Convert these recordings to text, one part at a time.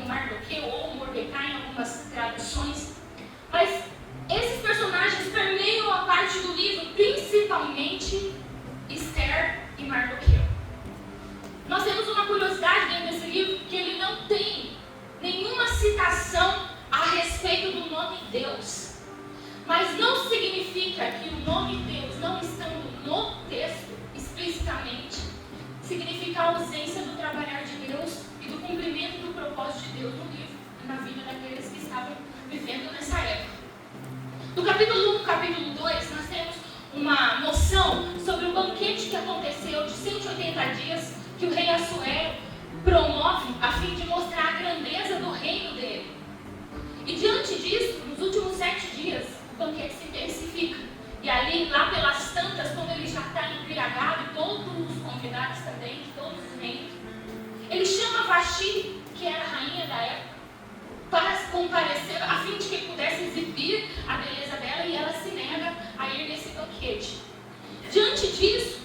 como Mardoqueu ou Mordecai em algumas traduções. Mas esses personagens permeiam a parte do livro, principalmente Esther e Mardoqueu. Nós temos uma curiosidade dentro desse livro, que ele não tem nenhuma citação a respeito do nome Deus. Mas não significa que o nome Deus, não estando no texto explicitamente, significa a ausência do trabalhar de Deus e do cumprimento do propósito de Deus no livro, na vida daqueles que estavam vivendo nessa época. No capítulo 1 e capítulo 2, nós temos uma noção sobre o banquete que aconteceu de 180 dias, que o rei Assuero promove a fim de mostrar a grandeza do reino dele. E diante disso, nos últimos 7 dias, o banquete se intensifica. E ali, lá pelas tantas, quando ele já está embriagado, e todos os convidados também, de todos os reinos, ele chama Vasti, que era a rainha da época, para comparecer, a fim de que pudesse exibir a beleza dela, e ela se nega a ir nesse banquete. Diante disso,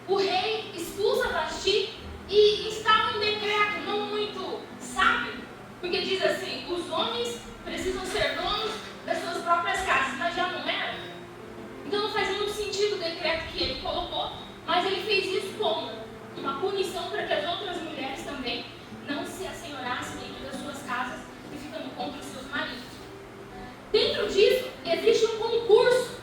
o rei expulsa Vasti e instala um decreto não muito sábio, porque diz assim: os homens precisam ser donos das suas próprias casas, mas já não era. Então não faz muito sentido o decreto que ele colocou, mas ele fez isso como uma punição para que as outras mulheres também não se assenhorassem dentro das suas casas e ficando contra os seus maridos. Dentro disso, existe um concurso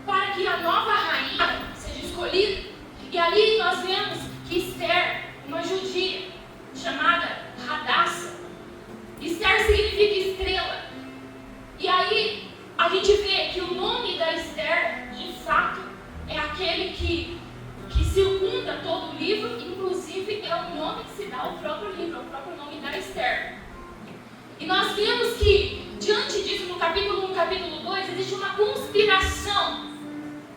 para que a nova rainha seja escolhida. E ali nós vemos que Esther, uma judia chamada Hadassah, Esther significa estrela. E aí a gente vê que o nome da Esther, de fato, é aquele que circunda todo o livro, inclusive é o nome que se dá ao próprio livro, é o próprio nome da Esther. E nós vemos que, diante disso, no capítulo 1 e capítulo 2, existe uma conspiração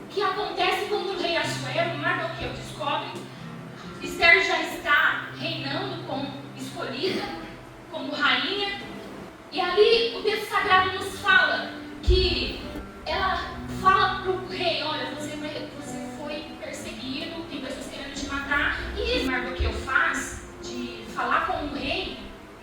que acontece quando o rei Assuero, Mardoqueu, descobre. Esther já está reinando como escolhida, como rainha. E ali o texto sagrado nos fala que ela fala para o rei: olha, você foi perseguido, tem pessoas querendo te matar. E Mardoqueu faz de falar com o rei,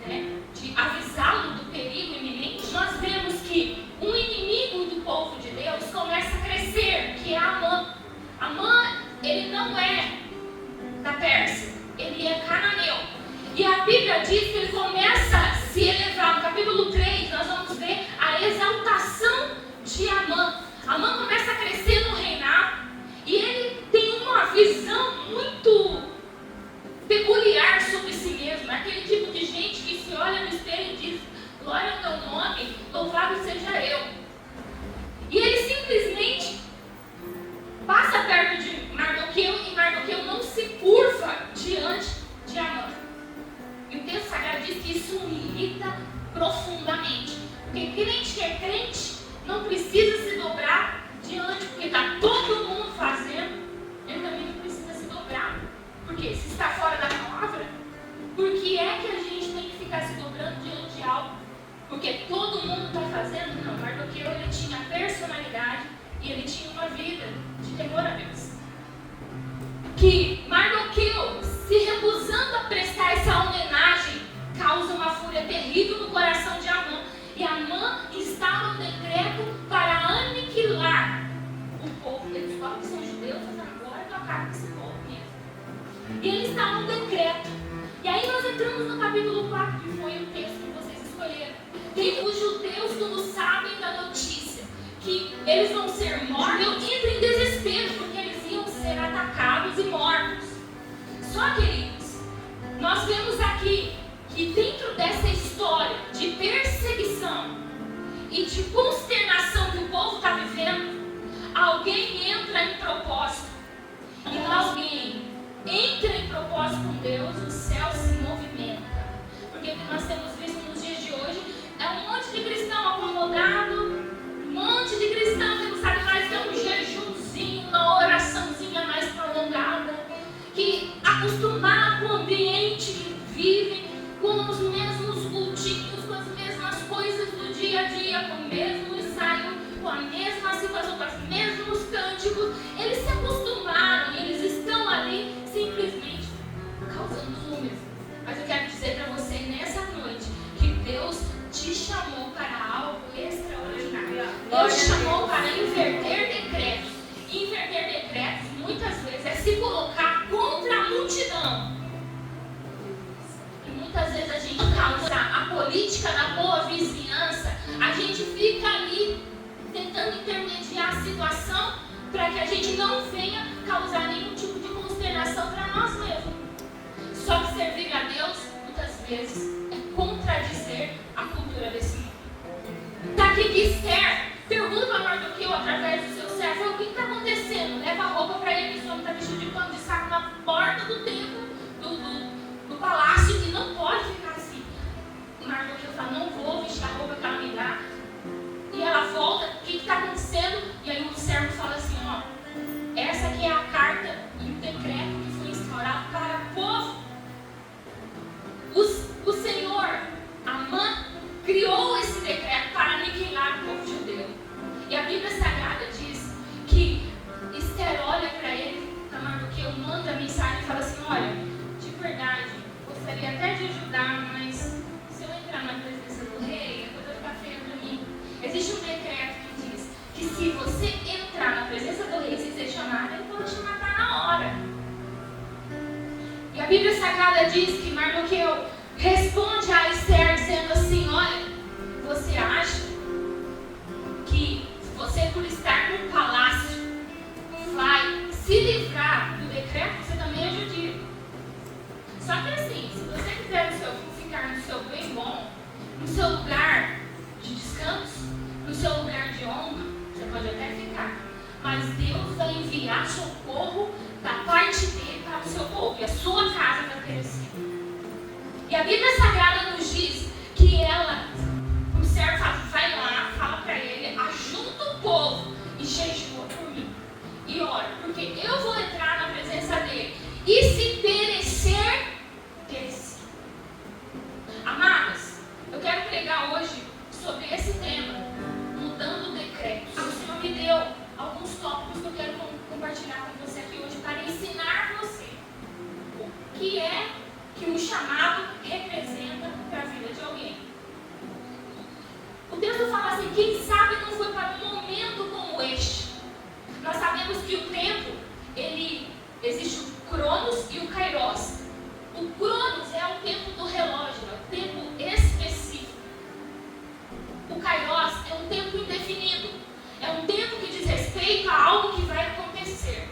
né, de avisá-lo do perigo iminente. Nós vemos que um inimigo do povo de Deus começa a crescer, que é Amã. Amã, ele não é da Pérsia, ele é cananeu. E a Bíblia diz que ele começa a se elevar. No capítulo 3, nós vamos ver a exaltação de Amã. Amã começa a crescer no reinado e ele tem uma visão muito peculiar sobre si mesmo. É aquele tipo de gente que se olha no espelho e diz: glória ao teu nome, louvado seja eu. E ele simplesmente passa perto de Mardoqueu e Mardoqueu não se curva diante de Amã. E o texto sagrado diz que isso o irrita profundamente. Porque crente que é crente não precisa se dobrar diante, porque está todo mundo fazendo, ele também não precisa se dobrar. Porque se está fora da palavra, por que é que a gente tem que ficar se dobrando diante de algo? Porque todo mundo está fazendo? Não, Mardoqueu, ele tinha personalidade e ele tinha uma vida de temor a Deus. Que Mardoqueu, se recusando a prestar essa homenagem, causa uma fúria terrível no coração de Amã. E Amã instala um decreto para aniquilar o povo. Eles descobrem que são judeus, mas agora eu acabo com esse povo mesmo. E ele instala um decreto. E aí nós entramos no capítulo 4, que foi o texto que vocês escolheram. Que os judeus, quando sabem da notícia que eles vão ser mortos, entram em desespero, porque eles iam ser atacados e mortos. Só, queridos, nós vemos aqui que dentro dessa história de perseguição e de consternação que o povo está vivendo, alguém entra em propósito. E quando alguém entra em propósito com Deus, o céu se movimenta. Porque o que nós temos visto nos dias de hoje é um monte de cristão acomodado, um monte de cristão que não sabe mais que é um jejumzinho, uma oraçãozinha mais prolongada, que acostumado com o ambiente que vive, com os mesmos cultinhos, com as mesmas coisas do dia a dia, com o mesmo ensaio, com a mesma situação, com os mesmos cânticos. Eles se acostumaram e eles estão ali simplesmente causando números. Mas eu quero dizer para você nessa noite que a gente não venha causar nenhum tipo de consternação para nós mesmos. Só que servir a Deus, muitas vezes, é contradizer a cultura desse mundo. Está aqui que Esther pergunta para Mardoqueu através do seu servo: o que está acontecendo? Leva a roupa para ele, esse homem está vestido de pano de saco na porta do templo, do palácio, e não pode ficar assim. Mardoqueu fala: não vou vestir a roupa que ela me dá. E ela volta: o que está acontecendo? E aí o servo fala assim: ó, essa aqui é a carta e o decreto que foi instaurado para o povo. O Senhor, Amã, criou esse decreto para aniquilar o povo judeu. E a Bíblia Sagrada diz que Esther olha para ele, para Mardoqueu, manda a mensagem e fala assim: olha, de verdade, gostaria até de ajudar, mas se eu entrar na presença do rei, a coisa vai ficar feia para mim. Existe um decreto que diz que se você entrar na presença do rei sem ser chamado, ele pode te matar na hora. E a Bíblia Sagrada diz que Mardoqueu responde a Esther dizendo assim: olha, você acha que você, por estar no palácio, vai se livrar do decreto? Você também é judia. Só que assim, se você quiser ficar no seu bem bom, no seu lugar de descanso, no seu lugar de honra, você pode até ficar. Mas Deus vai enviar socorro da parte dele para o seu povo, e a sua casa vai crescer. E a Bíblia Sagrada nos diz que o servo vai lá, fala para ele, ajunta o povo e jejua por mim. E ora, porque eu vou entrar na presença dele. E se perecer, perecer. Amadas, eu quero pregar hoje sobre esse tema, mudando decretos. O Senhor me deu alguns tópicos que eu quero compartilhar com você aqui hoje para ensinar você o que é que um chamado representa para a vida de alguém. O texto fala assim: quem sabe não foi para um momento como este. Nós sabemos que o tempo, existe o Cronos e o Kairos. O Cronos é o tempo do relógio, é o tempo específico. O Kairos é um tempo indefinido. É um tempo que diz respeito a algo que vai acontecer.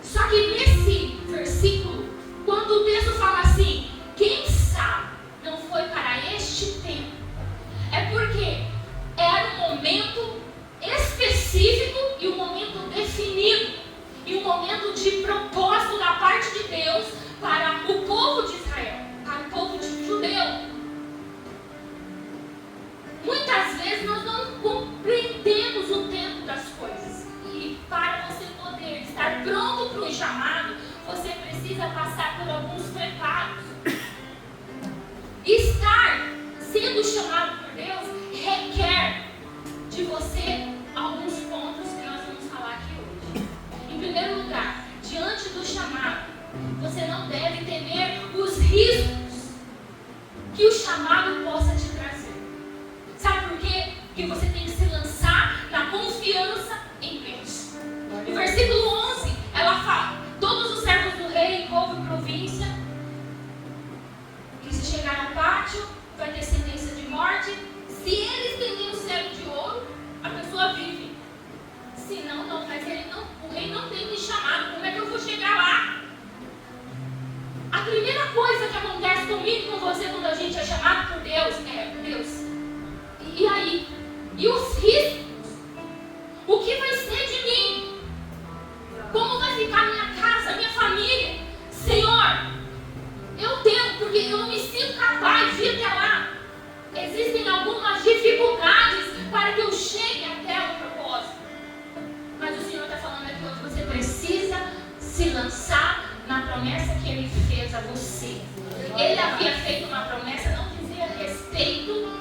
Só que nesse versículo, quando o texto fala assim, quem sabe não foi para este tempo, é porque era um momento específico e um momento definido, e um momento de propósito da parte de Deus para o povo de Israel, para o povo judeu. Muitas vezes nós não compreendemos o tempo das coisas, e para você poder estar pronto para o chamado, você precisa passar por alguns preparos. Estar sendo chamado por Deus requer de você alguns pontos que nós vamos falar aqui hoje. Em primeiro lugar, diante do chamado, você não deve temer os riscos que o chamado possa te trazer. Sabe por quê? Porque você tem que se lançar na confiança em Deus. No versículo 11, ela fala: todos os servos do rei, povo e província, que se chegar ao pátio, vai ter sentença de morte. Se eles têm um cetro de ouro, a pessoa vive. Se não, não, mas o rei não tem me chamado. Como é que eu vou chegar lá? A primeira coisa que acontece comigo e com você quando a gente é chamado por Deus é: Deus, e aí? E os riscos? O que vai ser de mim? Como vai ficar minha casa, minha família? Senhor, eu tenho, porque eu não me sinto capaz de ir até lá. Existem algumas dificuldades para que eu chegue até o propósito. Mas o Senhor está falando aqui hoje: você precisa se lançar na promessa que Ele fez a você. Ele havia feito uma promessa, não dizia respeito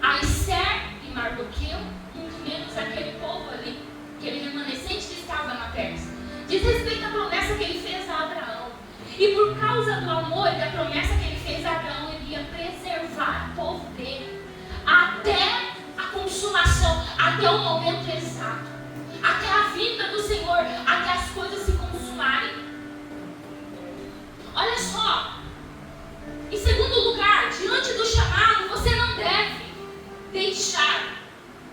a Esther e Mardoqueu, muito menos aquele povo ali, aquele remanescente que estava na Pérsia. Diz respeito à promessa que Ele fez a Abraão. E por causa do amor e da promessa que Ele fez a Abraão, Ele ia preservar o povo dele até a consumação, até o momento exato, até a vinda do Senhor, até as coisas se consumarem. Olha só, em segundo lugar, diante do chamado, você não deve deixar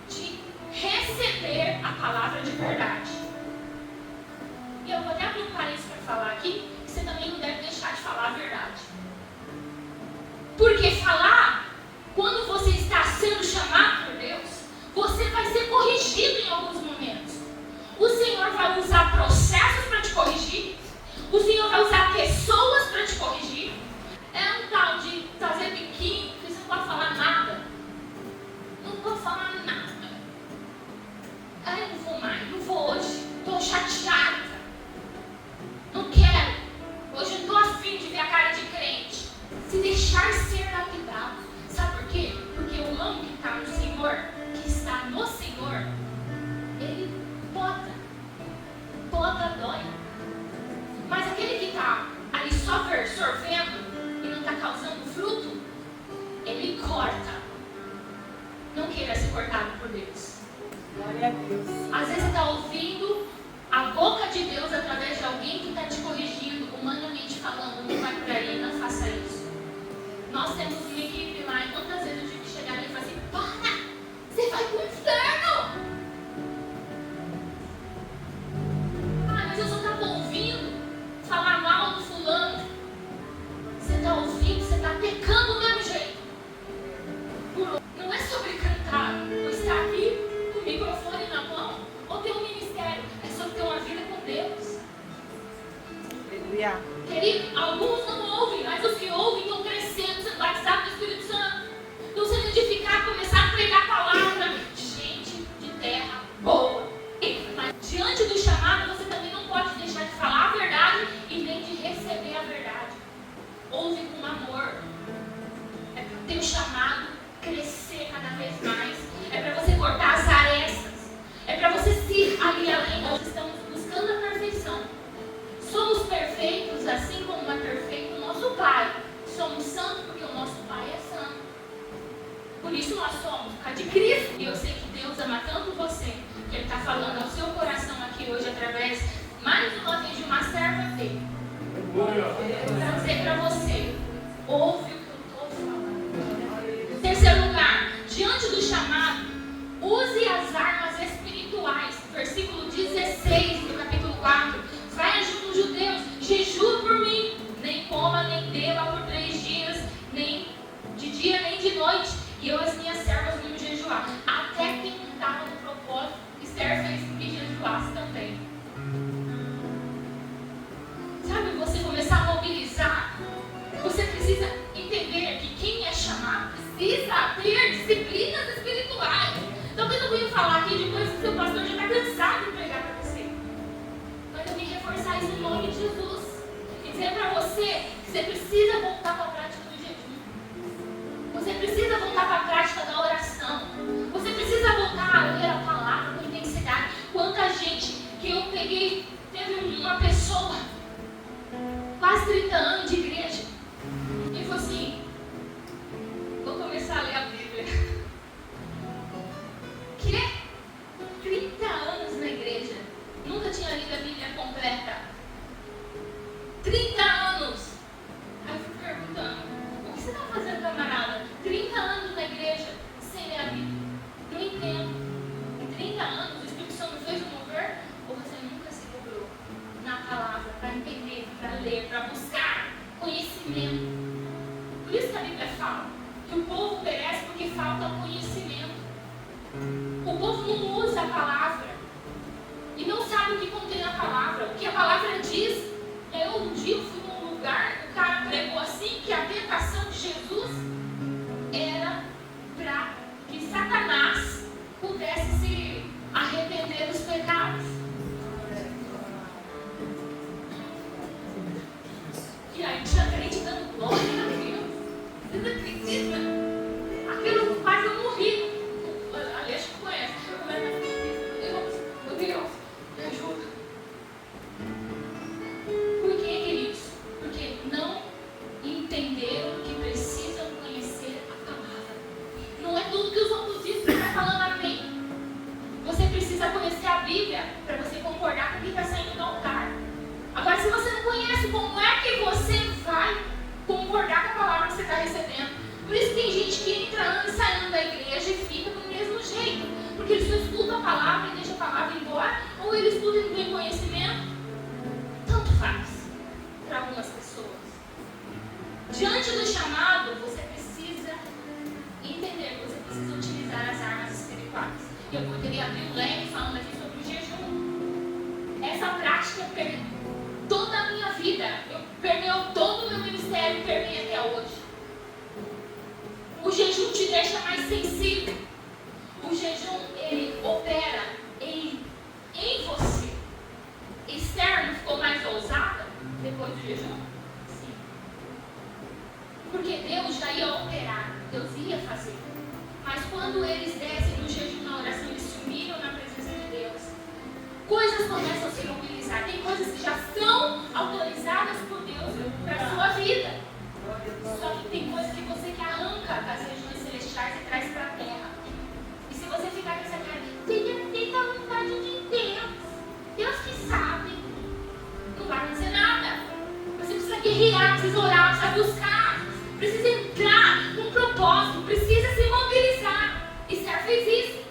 de receber a palavra de verdade. aqui que você também não deve deixar de falar a verdade. Porque falar, quando você está sendo chamado por Deus, você vai ser corrigido em alguns momentos. O Senhor vai usar processos para te corrigir. O Senhor vai usar pessoas para te corrigir. É um tal de fazer biquinho, que você não pode falar nada. Não vou falar nada. Ai, não vou mais, não vou hoje. Estou chateada. Não quero. Hoje eu não estou afim de ver a cara de crente. Se deixar ser lapidado. Sabe por quê? Porque o homem que está no Senhor, que está no Senhor, ele bota dói. Mas aquele que está ali só absorvendo e não está causando fruto, ele corta. Não queira ser cortado por Deus. Glória a Deus. Às vezes você está ouvindo a boca de Deus através de alguém que está te corrigindo, humanamente falando, não vai por aí, não faça isso. Nós temos uma equipe lá, e quantas vezes eu tive que chegar ali e falar assim, para, você vai pro inferno. Ah, mas eu só estava ouvindo falar mal do fulano. Você está ouvindo, você está pecando do mesmo jeito. Não é sobre cantar, ou estar aqui com o microfone na mão, ou ter um ministério. É sobre ter uma vida com Deus. Aleluia. Querido, alguns não ouvem, mas os que ouvem estão crescendo, sendo batizados do Espírito Santo. Estão sendo edificados, começaram a pregar a palavra de gente de terra boa. Mas diante do chamado, você também não pode deixar de falar a verdade e nem de receber a verdade. Ouve com amor. É para o teu chamado crescer cada vez mais. É para você cortar as arestas. É para você se ali além. Nós estamos buscando a perfeição. Somos perfeitos assim como é perfeito o nosso Pai. Somos santos porque o nosso Pai é santo. Por isso nós somos por causa de Cristo. E eu sei que Deus ama tanto você, que Ele está falando ao seu coração aqui hoje através, mais uma vez, de uma serva dele. Para dizer para você, ouve o que eu estou falando. Terceiro lugar, diante do chamado, use as armas espirituais. Versículo 16 do capítulo 4. Vai junto aos judeus, jejua por mim, nem coma, nem beba por 3 dias, nem de dia, nem de noite. E eu, as minhas servas, vamos jejuar. Até quem não estava no propósito, Esther fez com que jejuasse também. Sabe, você começar a mobilizar, você precisa entender que quem é chamado precisa ter disciplinas espirituais. Talvez eu venha falar aqui de coisas que o seu pastor já está cansado de pregar para você. Mas eu vim reforçar isso em nome de Jesus. E dizer para você que você precisa voltar para a prática do jejum. Você precisa voltar para a prática da oração. Você precisa voltar a ler a palavra com intensidade. Quanta gente que eu peguei, teve uma pessoa, quase 30 anos de igreja, e falou assim, vou começar a ler a Bíblia. Que? 30 anos na igreja. Nunca tinha lido a Bíblia completa. 30 anos. Aí eu fui perguntando, o que você está fazendo, camarada? 30 anos na igreja sem ler a Bíblia. Não entendo. Em 30 anos o Espírito Santo fez um mover, ou você nunca se dobrou na palavra para entender, para ler, para buscar conhecimento. Por isso que a Bíblia fala que o povo perece porque falta conhecimento. O povo não usa a palavra e não sabe o que contém a palavra, o que a palavra diz. Eu um dia fui num lugar, o cara pregou assim, que a tentação de Jesus era para que Satanás pudesse se arrepender dos pecados. E aí tinha crente dando glória a Deus. Você não acredita? Aquilo quase eu morri. Aliás, que conhece. Meu Deus, me ajuda. Por que, queridos? Porque não entenderam que precisam conhecer a palavra. Não é tudo que os outros dizem que está falando amém. Você precisa conhecer a Bíblia para você concordar com o que está saindo do altar. Agora, se você não conhece, como é que você vai concordar com a palavra que você está recebendo? Por isso tem gente que entra ano e sai ano da igreja e fica do mesmo jeito. Porque eles só escutam a palavra e deixam a palavra embora, ou eles escutam e não têm conhecimento. Tanto faz. vida, permeou todo o meu ministério e permeia até hoje. O jejum te deixa mais sensível. O jejum, ele opera em você. Esther não ficou mais ousada depois do jejum? Sim. Porque Deus já ia operar, Deus ia fazer. Mas quando eles descem no jejum, na oração, eles se humilham na presença de Deus, coisas começam a se mobilizar. Tem coisas que já são autorizadas por Deus para a sua vida. Só que tem coisas que você que arranca das regiões celestiais e traz para a terra. E se você ficar com essa cara, tem a vontade de Deus que sabe, não vai acontecer nada. Você precisa guerrear, precisa orar, precisa buscar, precisa entrar com propósito, precisa se mobilizar. E Esther fez isso.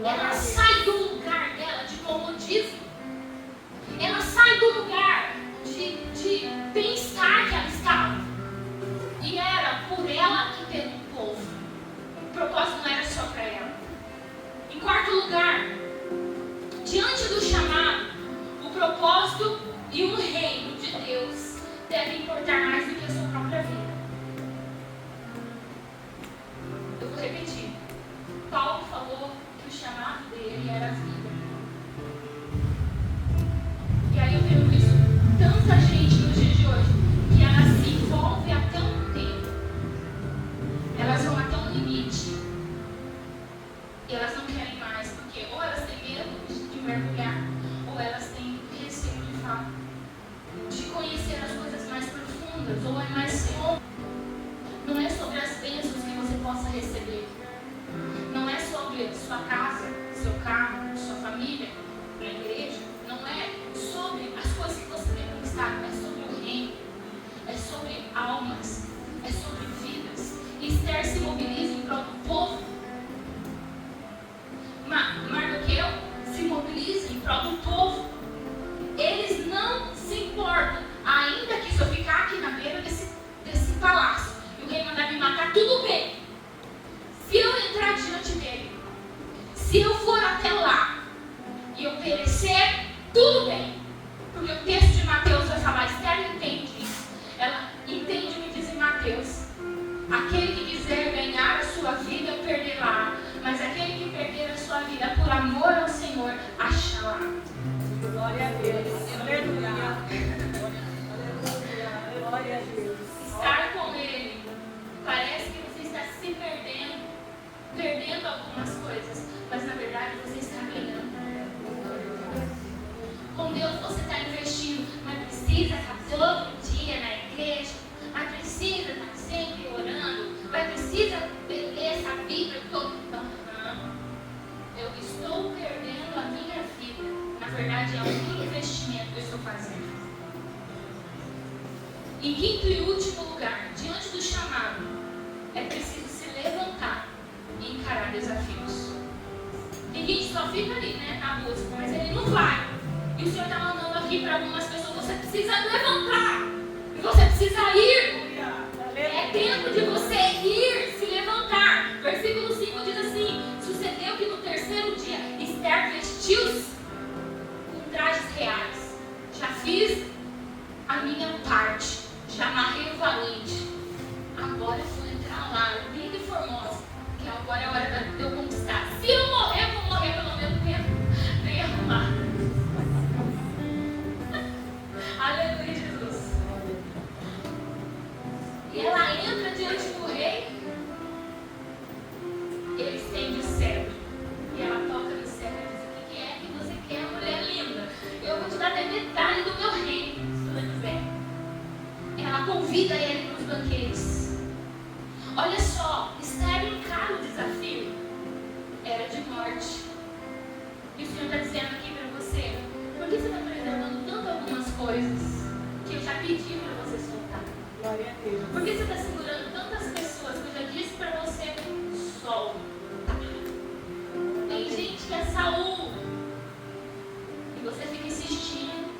Ela sai do lugar dela de comodismo. Ela sai do lugar de bem-estar que ela estava. E era por ela e pelo povo. O propósito não era só para ela. Em quarto lugar, diante do chamado, o propósito e o reino de Deus devem importar mais do que a sua própria vida. Eu vou repetir. Paulo falou que o chamado dele era a vida. E aí eu tenho visto tanta gente nos dias de hoje que ela se envolve há tanto tempo. Elas vão até um limite. E elas não querem mais, porque ou elas têm medo de mergulhar, ou elas têm receio de falar, de conhecer as coisas mais profundas, ou é mais longo. Não é sobre as bênçãos que você possa receber. Não é sobre sua casa, seu carro, sua família, a igreja. Não é sobre as coisas que você tem conquistado. É sobre o reino. É sobre almas. É sobre vidas. E Esther se mobiliza em prol do povo. Mardoqueu se mobiliza em prol do povo. Eles não se importam. Ainda que se eu ficar aqui na beira desse palácio e o rei mandar me matar, tudo bem. Se eu entrar diante dele, se eu for até lá e eu perecer, tudo bem. Porque o texto de Mateus vai falar, Esther entende isso. Ela entende o que diz em Mateus. Aquele que quiser ganhar a sua vida, perderá. Mas aquele que perder a sua vida por amor ao Senhor, achará. Glória a Deus. Aleluia. Glória a Deus. Estar com Ele, parece que você está se perdendo algumas coisas, mas na verdade você está ganhando. Com Deus você está investindo, mas precisa estar todo dia na igreja, mas precisa estar sempre orando, mas precisa ler essa Bíblia toda. Eu estou perdendo a minha vida. Na verdade é um investimento que eu estou fazendo. Em quinto e último lugar, diante do chamado, é preciso se levantar e encarar desafios. Tem gente que só fica ali, né, na busca, mas ele não vai. E o Senhor está mandando aqui para algumas pessoas, você precisa levantar. E você precisa ir. É tempo de você ir, se levantar. Versículo 5 diz assim, sucedeu que no terceiro dia, Esther vestiu-se com trajes reais. Já fiz a minha parte. Já amarrei o valente. Agora eu vou entrar lá, linda e formosa. Que agora é a hora de eu conquistar. Se eu morrer, eu vou morrer pelo menos bem arrumado. Aleluia, Jesus. E ela entra diante do rei. Ele estende o cetro. E ela toca no cetro e diz, o que é que você quer, mulher linda? Eu vou te dar até metade do meu reino, se você quiser. Ela convida ele para os banquetes. Olha só, Esther encara o desafio. Era de morte. E o Senhor está dizendo aqui para você, por que você está preservando tanto algumas coisas que eu já pedi para você soltar? Glória a Deus. Por que você está segurando tantas pessoas que eu já disse para você, solta? Tem gente que é Saul e você fica insistindo.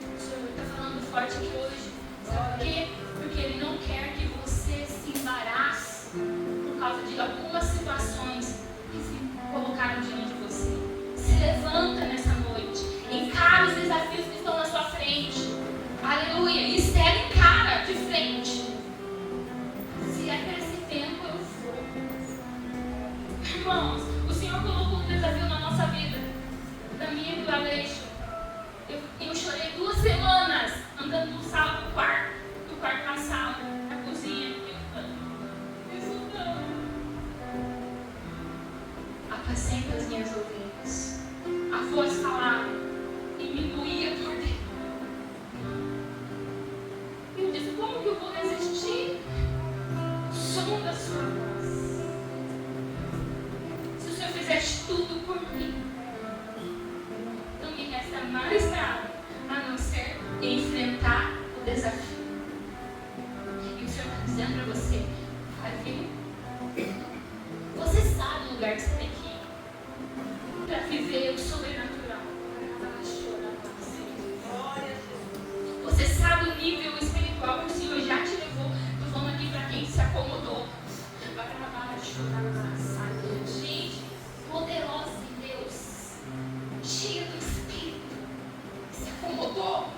O Senhor está falando forte aqui hoje. Sabe por quê? Porque Ele não quer que você se embarace por causa de algumas situações que se colocaram diante de você. Se levanta nessa noite. Encara os desafios que estão na sua frente. Se o Senhor fizesse tudo por mim, não me resta mais nada a não ser enfrentar o desafio. E o Senhor está dizendo para você, vai vir. Você sabe o lugar que você tem que ir para viver o sobrenatural. Você sabe o nível espiritual que o Senhor já te levou. Estou falando aqui para quem se acomodou. Gente, poderosa em Deus, cheia do Espírito, se acomodou.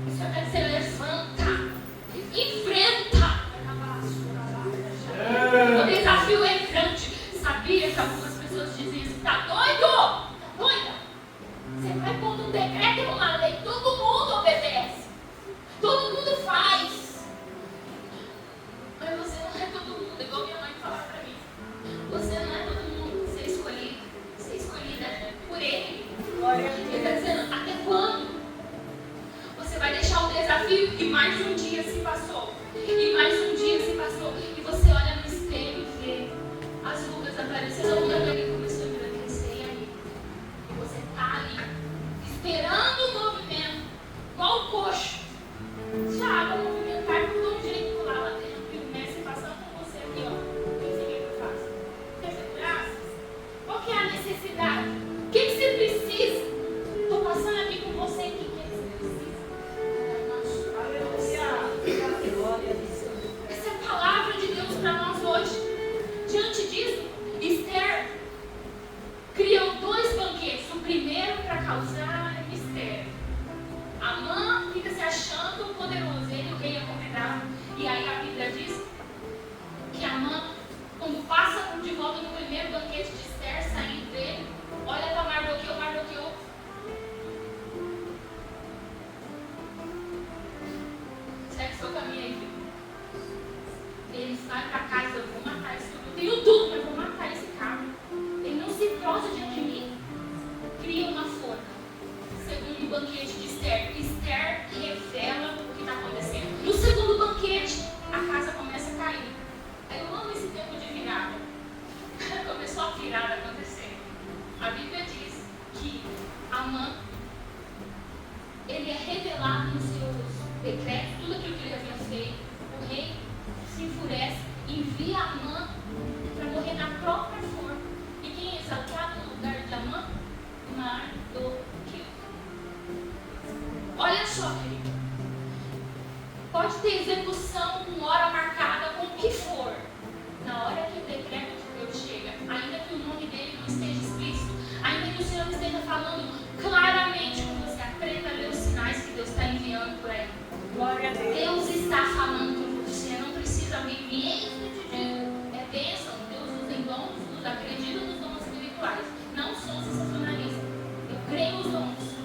O Senhor quer dizer, levanta, enfrenta. O desafio é grande. Sabia que algumas pessoas dizem assim, tá doido? Tá doida? Você vai pôr um decreto e uma lei, todo mundo obedece. Todo mundo faz. Mas você não é todo mundo, igual minha mãe falava pra mim. Você não é todo mundo, você é escolhido. Você é escolhida por Ele. Ele está dizendo, até quando? Você vai deixar o desafio e mais um dia se passou. E mais um dia se passou. E você olha no espelho e vê as rugas aparecendo. A ruga dele começou a embranquecer. E aí? E você está ali, esperando o movimento. Igual o coxo. Se a água movimentar, não dá um jeito de pular lá dentro. E o mestre passando com você aqui, ó. Eu sei o que eu faço. Quer segurança? Qual que é a necessidade? O que você precisa? Estou passando aqui com você. O que você precisa? Essa é a palavra de Deus para nós hoje. Diante disso, Esther criou 2 banquetes. O primeiro para causar mistério. Amã fica se achando poderoso. Ele e o rei é convidado. E aí a Bíblia diz que Amã, quando passa de volta no primeiro banquete de Esther, saindo dele, olha para Mardoqueu. Segue seu caminho aí, filho. Ele vai para casa, eu vou matar esse tudo. Eu tenho tudo, mas eu vou matar esse cara. Ele não se prostra diante de mim. Cria uma forca. Segundo banquete de Esther, Esther revela o que está acontecendo. No segundo banquete, a casa começa a cair. Aí eu amo esse tempo de virada. Começou a virada a acontecer. A Bíblia diz que Amã, ele é revelado nos seus decretos, tudo aquilo que ele havia feito. O rei se enfurece, envia Amã para morrer na própria forma. E quem é exaltado no lugar de Amã? Mardoqueu. Olha só, querido. Pode ter execução com hora marcada, com o que for. Na hora que o decreto de Deus chega, ainda que o nome dele não esteja explícito, ainda que o Senhor esteja falando claramente com você, aprenda a ler os sinais que Deus está enviando por aí. Glória a Deus. Deus está falando com você, não precisa alguém mesmo te dizer. É bênção, Deus usa em dons, acredita nos dons espirituais. Não sou sensacionalista. Eu creio nos dons.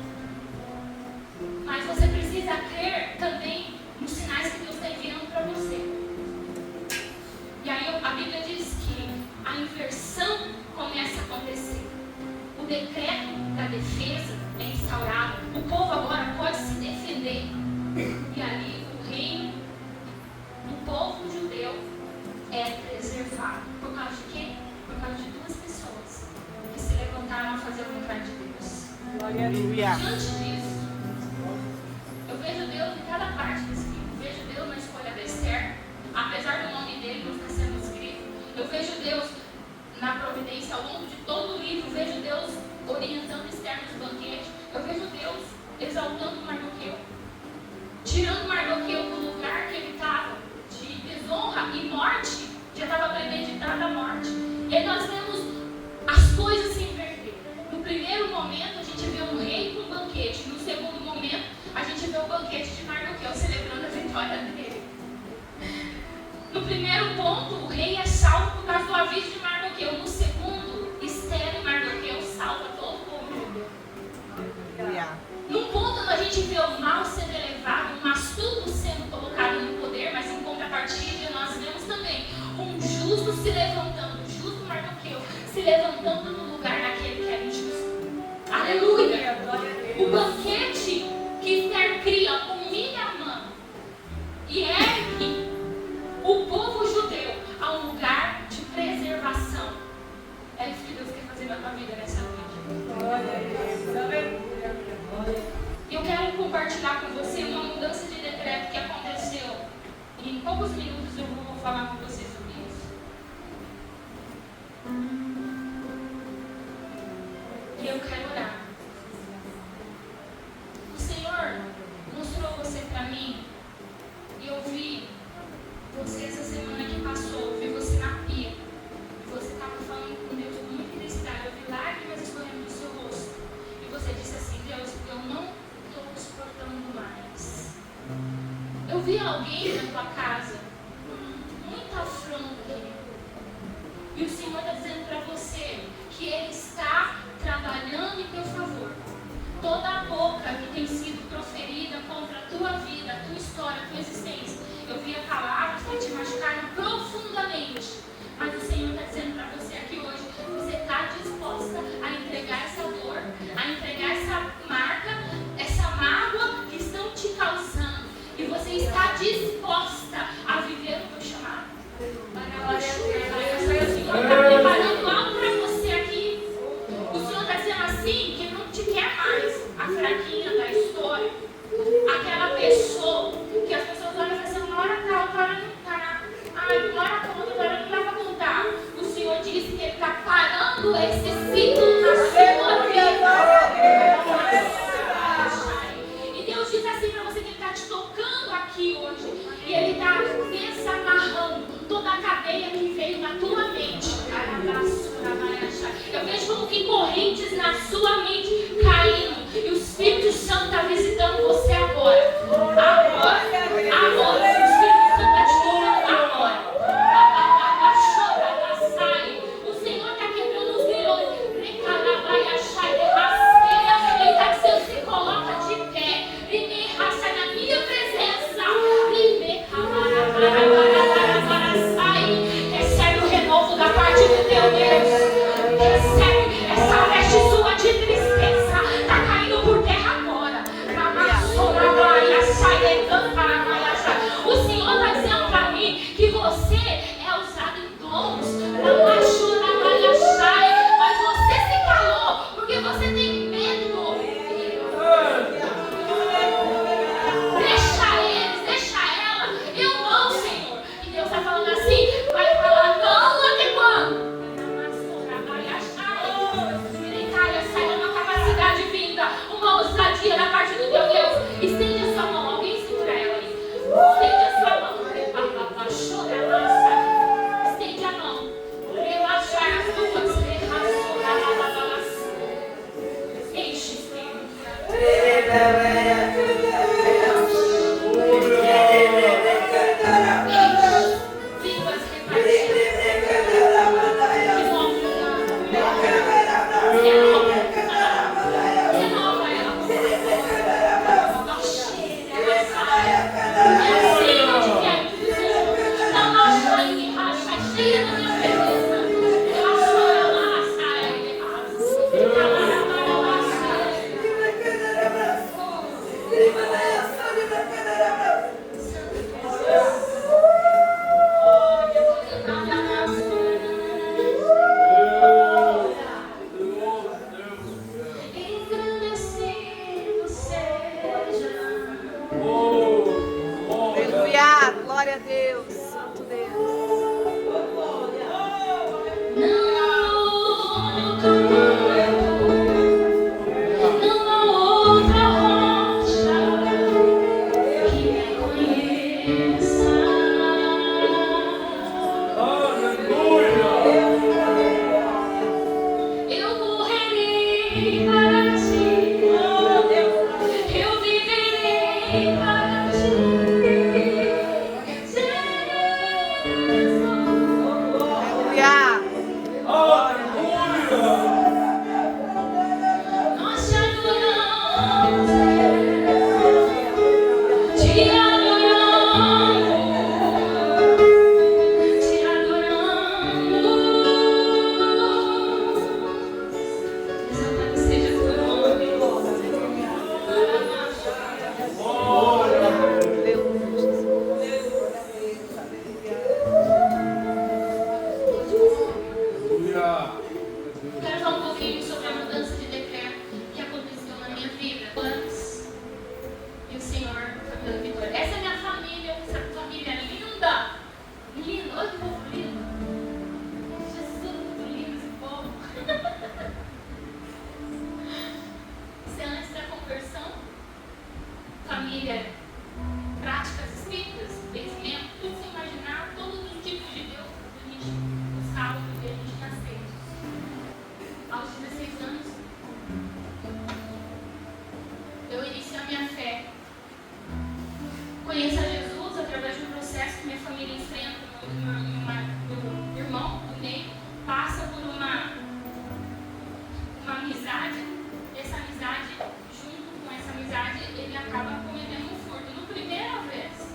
Mas você precisa crer também nos sinais que Deus está enviando para você. E aí a Bíblia diz que a inversão começa a acontecer. O decreto da defesa é instaurado. O povo agora pode se defender. E ali o reino do povo judeu é preservado. Por causa de quê? Por causa de 2 pessoas que se levantaram a fazer a vontade de Deus. Glória a Deus. Diante disso, eu vejo Deus em cada parte desse livro. Vejo Deus na escolha da Esther, apesar do nome dele não estar sendo escrito. Eu vejo Deus na providência ao longo de todo o livro. Vejo Deus orientando Esther nos banquetes. Eu vejo Deus exaltando Mardoqueu, tirando Mardoqueu do lugar que ele estava, de desonra e morte. Já estava premeditada a morte. E nós vemos as coisas se inverter. No primeiro momento, a gente vê um rei com um banquete. No segundo momento, a gente vê o banquete de Mardoqueu celebrando a vitória dele. No primeiro ponto, o rei é salvo por causa do aviso de Mardoqueu. No segundo, Esther e Mardoqueu salva todo o povo judeu. No ponto, a gente vê o mal sendo elevado, um astuto sendo colocado no poder, mas em contrapartida, nós vemos também um justo se levantando, o justo Mardoqueu se levantando no lugar daquele que era injusto. Aleluia! O banquete que Esther cria humilha Amã e ergue o povo judeu a um lugar vi alguém na tua casa com muita afronta, querido. E o Senhor está dizendo para você que Ele está trabalhando em teu favor. Toda a boca que tem sido proferida contra a tua vida, a tua história, a tua existência, eu via palavras que te machucaram profundamente. Mas o Senhor está dizendo para você aqui hoje, você está disposta a entregar essa dor, a entregar essa marca, essa mágoa que estão te causando. E você está disposta a viver o teu chamado. O Senhor está preparando algo para você aqui. O Senhor está dizendo assim, que não te quer mais a fraquinha da história. Aquela pessoa que as pessoas olham e falam assim, uma hora tá, outra hora não tá. Ai, uma hora conta, outra hora não dá para contar. O Senhor disse que Ele está parando esse ciclo na sua vida. E Deus diz assim para você que Ele está te tocando aqui hoje. E Ele está desamarrando toda a cadeia que veio na tua mente. Eu vejo como que correntes na sua mente caindo. E o Espírito Santo está visitando você agora. Agora. O Espírito Santo está te tocando agora. O Senhor está quebrando os grilhões. Ele está dizendo, se coloca de pé. Na minha presença. Recebe o renovo da parte do teu Deus. Recebe essa veste sua de tristeza. Está caindo por terra agora. O Senhor está dizendo para mim que você é usado em dons. Mas você se calou porque você tem medo. Deixa eles, deixa ela. Eu não, Senhor. E Deus está falando assim, vai falar não até quando? Sai uma capacidade vinda, uma ousadia da parte do teu Deus. Estende a sua mão, alguém segura ela aí. Estende a sua mão. Estende a mão. Relaxar as duas. Enche, Espírito. Línguas repartidas. Renova ela. Cheia da minha presença. Aleluia. Glória a Deus. Santo Deus. Quero falar um pouquinho sobre a mudança de decreto que aconteceu na minha vida antes. E o Senhor está me dando vitória. Essa é a minha família, essa família linda. Linda, olha que povo lindo. Jesus, muito lindo esse povo. Isso é antes da conversão. Família, práticas espíritas, benzimento, tudo sem imaginar, todos os tipos de Deus que a gente buscava viver, a gente nasceu. Aos 16 anos, eu iniciei a minha fé. Conheço a Jesus minha família enfrenta, meu irmão, o Ney, passa por uma amizade. Essa amizade, junto com essa amizade, ele acaba cometendo um furto. No primeira vez,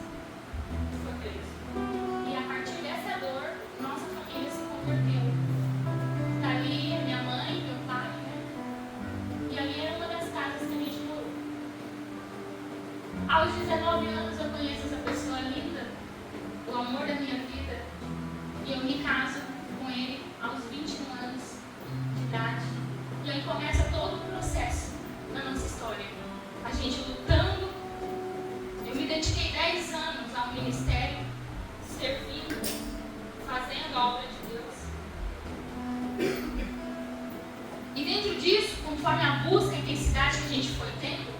foi preso. E a partir dessa dor, nossa família se converteu. Dali, minha mãe, meu pai, né? E ali era uma das casas que a gente morou. Aos 19 anos eu conheço essa pessoa linda, o amor da minha vida, e eu me caso com ele aos 21 anos de idade. E aí começa todo o processo na nossa história. A gente lutando, eu me dediquei 10 anos ao ministério, servindo, fazendo a obra de Deus. E dentro disso, conforme a busca e a intensidade que a gente foi tendo,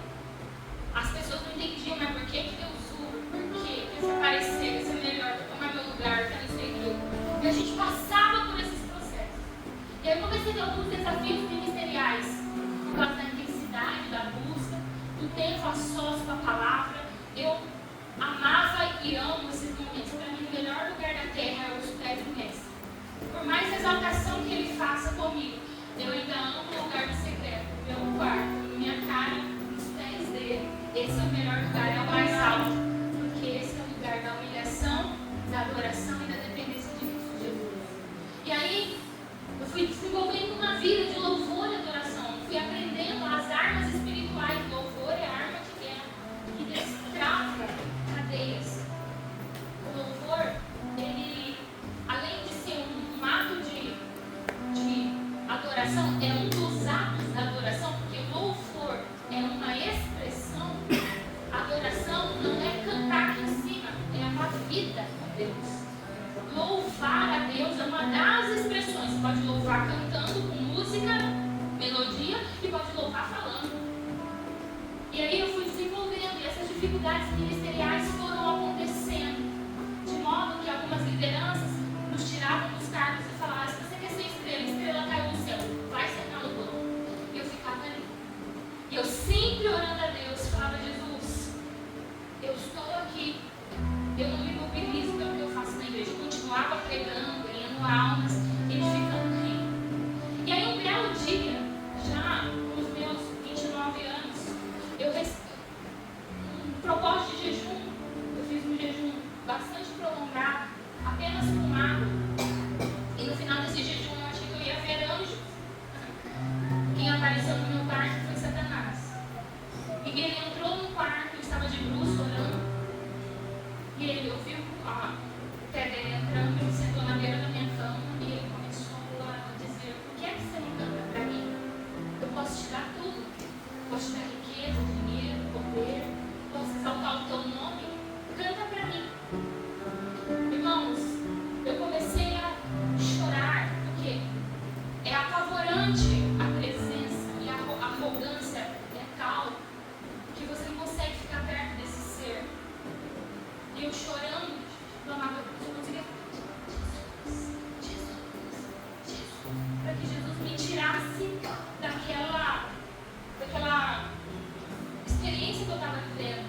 as pessoas não entendiam, mas por que Deus usa? Por que se aparecer, que ser melhor, que tomar meu lugar, que não sei o quê. E a gente passava por esses processos. E aí eu comecei a ter alguns desafios ministeriais, por causa da intensidade, da busca, do tempo a sós com a palavra. Eu amava e amo esses momentos. Para mim, o melhor lugar da terra é os pés do mestre. Por mais exaltação que ele faça comigo, eu ainda amo o lugar do secreto, meu quarto, minha cara nos pés dele. Esse é o melhor lugar, é o mais alto, porque esse é o lugar da humilhação, da adoração e da dependência de Cristo Jesus. E aí, eu fui desenvolvendo uma vida de louvor e adoração, fui aprendendo as armas espirituais. Louvor é a arma de guerra, que destrava cadeias. O louvor, ele, além de ser um ato de adoração, é um dos atos da adoração, porque louvor é uma expressão. Adoração não é cantar aqui em cima, é uma vida a Deus. Louvar a Deus é uma das expressões. Você pode louvar cantando, com música, melodia, e pode louvar falando. E aí eu fui desenvolvendo, e essas dificuldades ministeriais foram acontecendo, de modo que algumas lideranças nos tiravam dos cargos e falavam: se você quer ser estrela, estrela caiu no céu, vai sentar no banco. E eu ficava ali. E eu sempre orando a Deus, falava: Jesus, eu estou aqui, eu não me mobilizo pelo que eu faço na igreja. Eu continuava pregando, ganhando almas, edificando reino. E aí um belo dia, já com os meus 29 anos, eu recebi um propósito de jejum. Eu fiz um jejum bastante prolongado, apenas com água. E no final desse jejum eu achei que eu ia ver anjos. Quem apareceu no meu quarto foi Satanás. E ele entrou no quarto, eu estava de bruço orando. E ele ouviu o pé dele entrando, ele sentou na beira da minha cama e ele começou a dizer: por que é que você não canta para mim? Eu posso te dar tudo. Posso te dar riqueza, dinheiro, poder. Posso exaltar o teu nome. Canta para mim. Irmãos, eu comecei a chorar, porque é apavorante a presença e a arrogância é tal que você não consegue ficar perto desse ser. E eu chorando, clamava: eu conseguia Jesus, para que Jesus me tirasse daquela experiência que eu estava vivendo.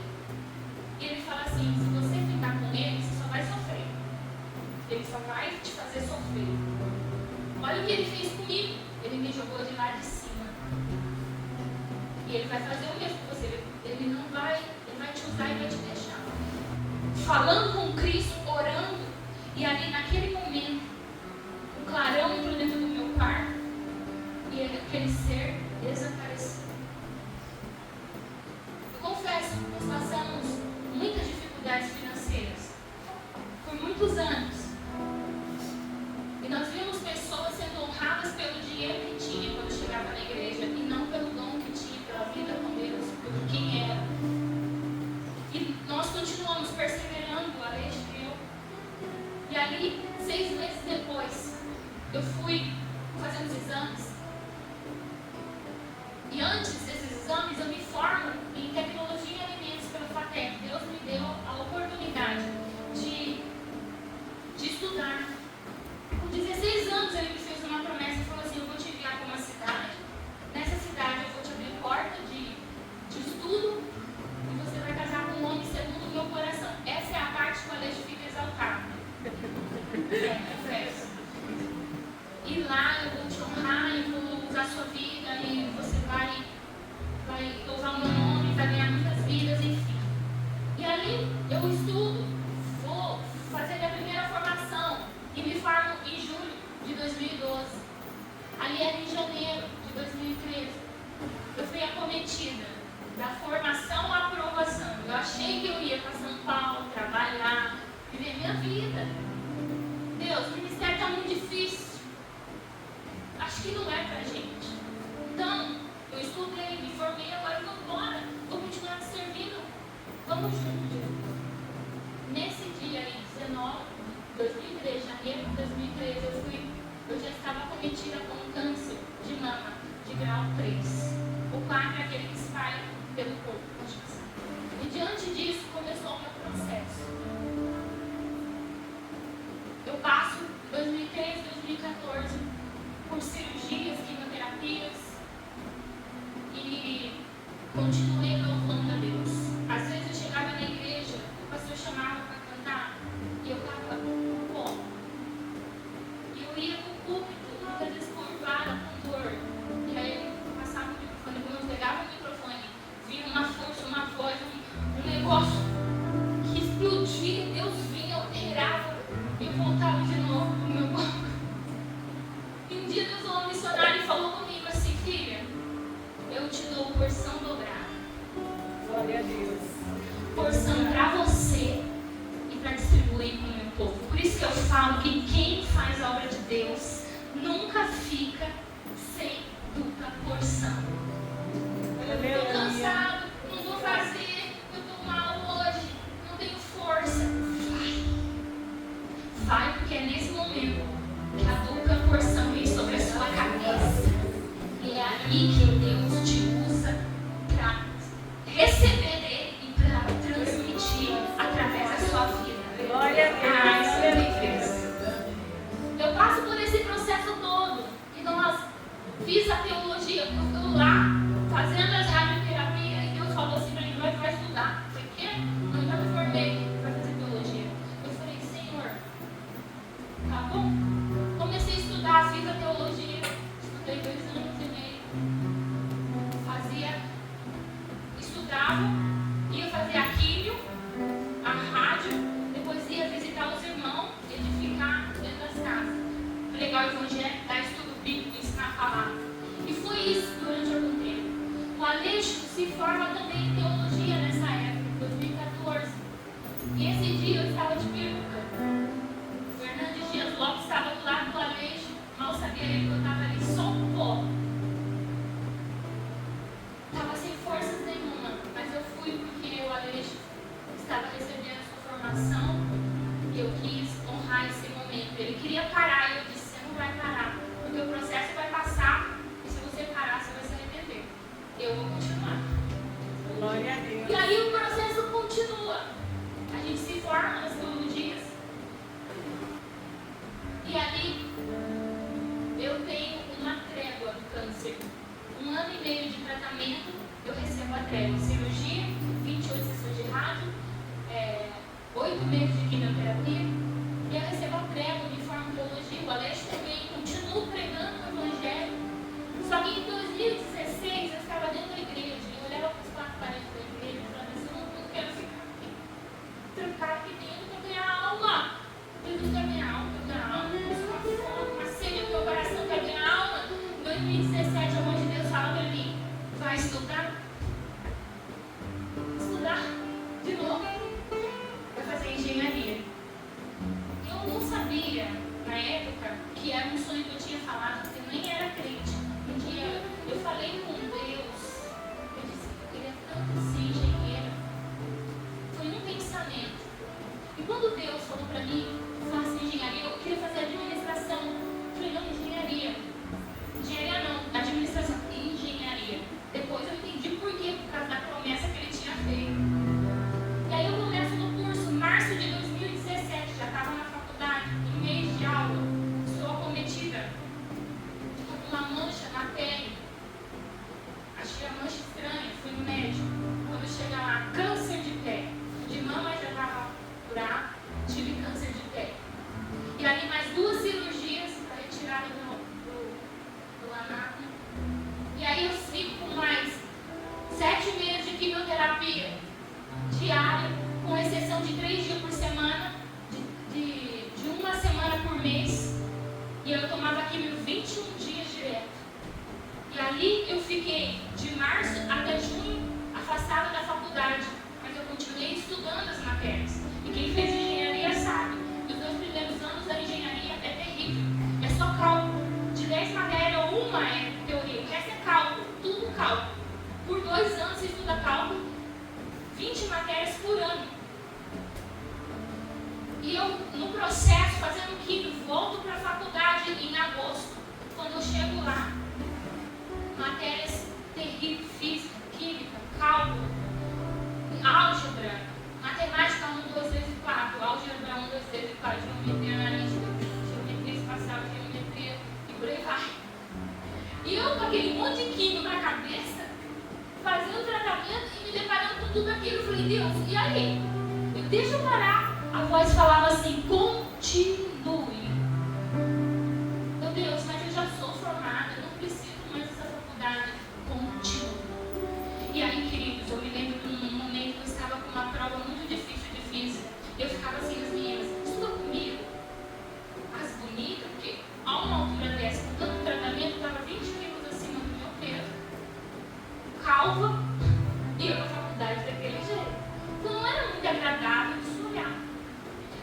E ele fala assim: se você ficar com ele, você só vai sofrer. Ele só vai te fazer sofrer. Olha o que ele fez comigo. Ele me jogou de lá de cima. E ele vai fazer o mesmo com você. Ele não vai, ele vai te usar e vai te deixar. Falando com Cristo, orando, e ali naquele momento, o clarão entrou dentro do meu quarto, e aquele ser desapareceu. Eu confesso, nós passamos muitas dificuldades financeiras, por muitos anos, e nós vimos pessoas sendo honradas pelo dinheiro que tinha quando chegava na igreja, e não pelo dom que tinha, pela vida com Deus, por quem era. E nós continuamos perseverando, Aleixo e eu. E ali, 6 meses depois, eu fui fazer os exames. E antes desses exames, eu me formo em tecnologia e alimentos pela FATEC. Deus me deu a oportunidade de estudar. Com 16 anos, ele me fez uma promessa e falou assim: eu vou te enviar para uma cidade. Nessa cidade, eu vou te abrir porta de estudo. E você vai casar com um homem segundo o meu coração. Essa é a parte que o Aleixo fica exaltado. aí eu estudo, vou fazer minha primeira formação e me formo em julho de 2012. Ali era em janeiro de 2013. Eu fui acometida da formação à aprovação. Eu achei que eu ia para São Paulo trabalhar, viver minha vida. Deus, o ministério está muito difícil. Acho que não é pra gente. Então, eu estudei, me formei, agora eu vou embora. Vou continuar te servindo. Vamos juntos. Nesse dia aí, 2013, janeiro de 2013, eu já estava acometida com um câncer de mama de grau 3. O 4 é aquele que se espalha pelo corpo. E diante disso, começou o meu processo. Eu passo 2013, 2014 por cirurgias, quimioterapias e continuei louvando a Deus. Às vezes eu chegava na igreja, o pastor chamava para cantar e eu estava bom. E eu ia para o púlpito, muitas vezes curvada com dor. E aí eu passava o microfone, quando eu pegava o microfone, vinha uma força, uma voz, um negócio que explodia, Deus vinha, operava e eu voltava de novo para o meu banco. E um dia Deus falou um missionário e falou comigo assim: filha, eu te dou porção dobrada. Glória a Deus. Porção para você e para distribuir para o meu povo. Por isso que eu falo que quem faz a obra de Deus nunca fica sem dupla porção. Estou cansado, não vou fazer, eu estou mal hoje, não tenho força. Vai, porque é nesse momento que a dupla porção vem sobre a sua cabeça. E é aí que Deus te usa para receber dele e para transmitir através da sua vida. Glória a Deus. Isso é Deus. Eu passo por esse processo todo. E nós fiz a teologia. Eu estou lá fazendo as radioterapias e Deus falou assim para mim: vai estudar. Eu falei: quê? Não, eu já me formei para fazer teologia. Eu falei: Senhor, tá bom? Comecei a estudar, fiz a teologia, estudei 2 anos e meio. Estudava, ia fazer a químio, a rádio, depois ia visitar os irmãos, edificar dentro das casas, pregar o evangelho, dar estudo bíblico, ensinar a palavra. E foi isso durante algum tempo. O Aleixo se forma também em teologia nessa época, 2014. E esse dia eu estava de peruca. O Fernandes Dias Lopes estava do lado do Aleixo, mal sabia ele que eu estava ali só um pó. Estava sem forças nenhuma, mas eu fui porque o Aleixo estava recebendo a sua formação e eu quis honrar esse momento. Ele queria parar e eu disse: você não vai parar, porque o processo vai passar e se você parar, você vai se arrepender. Eu vou continuar. Glória a Deus. E aí o processo continua. A gente se forma nas teologias. E ali eu tenho uma trégua do câncer. 1 ano e meio de tratamento, eu recebo a trégua. Cirurgia, 28 sessões de rádio, 8 meses de quimioterapia. E eu recebo a trégua, me formo em teologia. O Aleixo também, continuo pregando o evangelho. Só que em 2016 eu estava dentro da igreja. Eu olhava para os 4 paredes da igreja e falava assim: eu não quero ficar aqui. Trancar aqui dentro para ganhar alma. Jesus quer ganhar alma, quer ganhar alma. Uma fome, uma sede no meu coração, quer ganhar alma. Em 2017 a mãe de Deus fala para mim: vai estudar? Estudar de novo? Vai fazer engenharia. Eu não sabia, na época, que era um sonho que eu tinha falado, porque eu nem era crente. Um dia eu falei com Deus, eu disse que eu queria tanto ser engenheira. Foi um pensamento. E quando Deus falou para mim: faça engenharia, eu queria fazer administração. Eu falei: não, engenharia. Engenharia não, administração e engenharia. Depois eu entendi por quê, por causa da promessa que ele tinha feito. E aí eu começo no curso, março de 2017, já estava na faculdade, em mês de aula, sou acometida com uma mancha na pele. Achei a mancha estranha, fui no médico. Quando chega lá, câncer de pé. De mama já estava curado, tive câncer de pé. E ali mais 2 cirurgias para retirada do anátomo. sessão de 3 dias por semana, de uma semana por mês. E eu tomava químio 21 dias direto. E ali eu fiquei de março até junho afastada da faculdade. Mas eu continuei estudando as matérias. E quem fez engenharia sabe. Os 2 primeiros anos da engenharia é terrível. É só cálculo. De 10 matérias, uma é teoria. O resto é cálculo. Tudo cálculo. Por 2 anos você estuda cálculo. 20 matérias por ano. E eu, no processo, fazendo química, volto para a faculdade em agosto. Quando eu chego lá, matérias terríveis, física, química, cálculo, álgebra, matemática 1, 2, 3 e 4, álgebra 1, 2, 3 e 4, geometria analítica, geometria espacial, geometria e por aí vai. E eu com aquele monte de química na cabeça, fazendo tratamento e me deparando com tudo aquilo. Eu falei, Deus, e aí? Deixa eu parar. A voz falava assim, continue. Meu Deus, mas eu já sou formada, eu não preciso mais dessa faculdade. Continue. E aí, queridos, eu me lembro de um momento que eu estava com uma prova muito difícil de física. Eu ficava assim, as meninas, estuda comigo. As bonitas, porque a uma altura dessa, com tanto tratamento, eu estava 20 quilos acima do meu peso. Calva, e eu na faculdade daquele jeito. Então não era muito agradável de se olhar.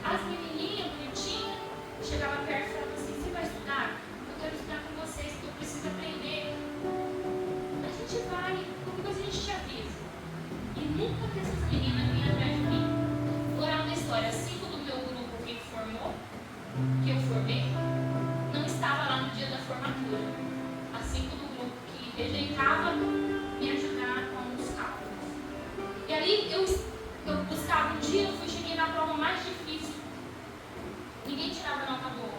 As menininhas bonitinhas chegavam perto e falavam assim, você vai estudar? Eu quero estudar com vocês, porque eu preciso aprender. A gente vai, depois a gente te avisa. E nunca que essas meninas vinham atrás de mim. Moral da história, 5 do meu grupo que formou, que eu formei, não estava lá no dia da formatura. As 5 do grupo que rejeitava me ajudar com os cálculos. E ali eu buscava um dia, eu cheguei na prova mais difícil. Ninguém tirava nota boa.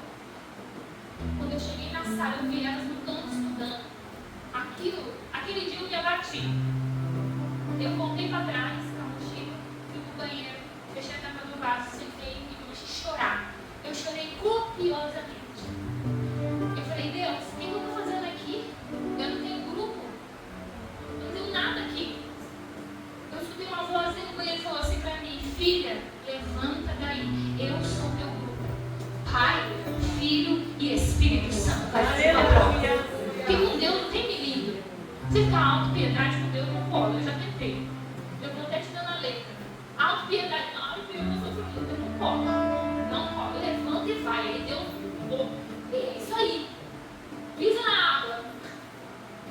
Quando eu cheguei na sala, eu vi elas no canto estudando. Aquele dia eu me abati. Eu voltei para trás, com a mochila, fui pro banheiro, fechei a tampa do vaso, sentei e comecei a chorar. Eu chorei copiosamente. Eu falei, Deus, o que eu estou fazendo aqui? Eu não tenho grupo. Eu não tenho nada aqui. Eu escutei uma voz dentro do banheiro e falou assim para mim, filha, levanta daí, eu sou teu grupo. Pai, Filho e Espírito Santo. Vai fazer uma prova. Porque com Deus não tem milímetro. Você ficar auto-piedade com Deus não pode, eu já tentei. Eu vou até te dando a letra. Auto-piedade, não, eu sou família, não pode. Não pode, levanta e vai. Aí Deus, e é isso aí. Pisa na água.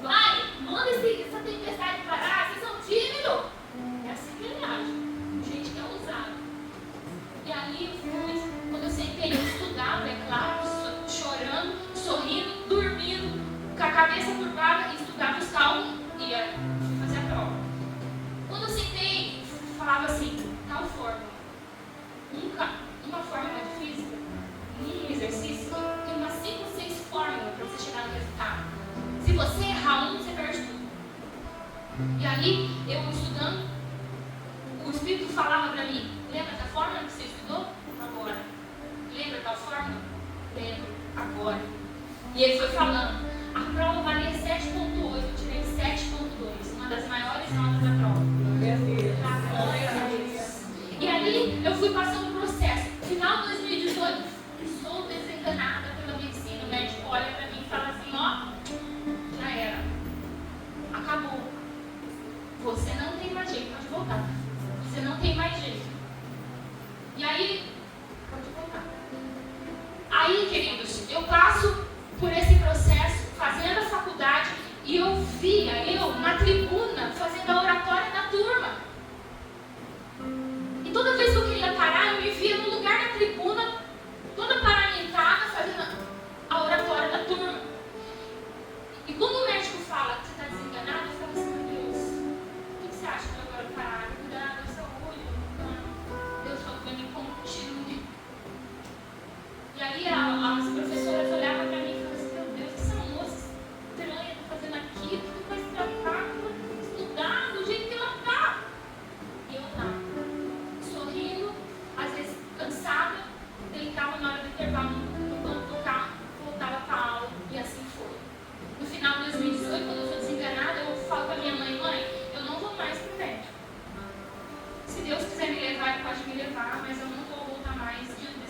Vai, manda essa tempestade parar, vocês são tímidos. É assim que ele age. Gente que é ousado. E ali eu fui, quando eu sentei, eu estudava, é claro, chorando, sorrindo, dormindo, com a cabeça curvada, estudava os cálculos e ia fazer a prova. Quando eu sentei, falava assim, tal fórmula. Uma fórmula de física, um exercício, tem umas 5 ou 6 fórmulas para você chegar no resultado. Se você errar você perde tudo. E aí, eu estudando, o Espírito falava para mim, lembra da fórmula que você estudou? Agora. Lembra da fórmula? Lembro, agora. E ele foi falando, a prova valia 7.8, eu tirei 7.2, uma das maiores notas da prova. E ali, eu fui passando o processo. Final de 2018, sou desenganada pela medicina. O médico olha para mim e fala assim, ó, já era. Acabou. Você não tem mais jeito, pode voltar. Você não tem mais jeito. E aí, pode voltar. Aí, queridos, eu passo por esse processo, fazendo a faculdade, e eu via, na tribuna, fazendo a oratória da turma. E toda vez que eu queria parar, eu me via no lugar da tribuna,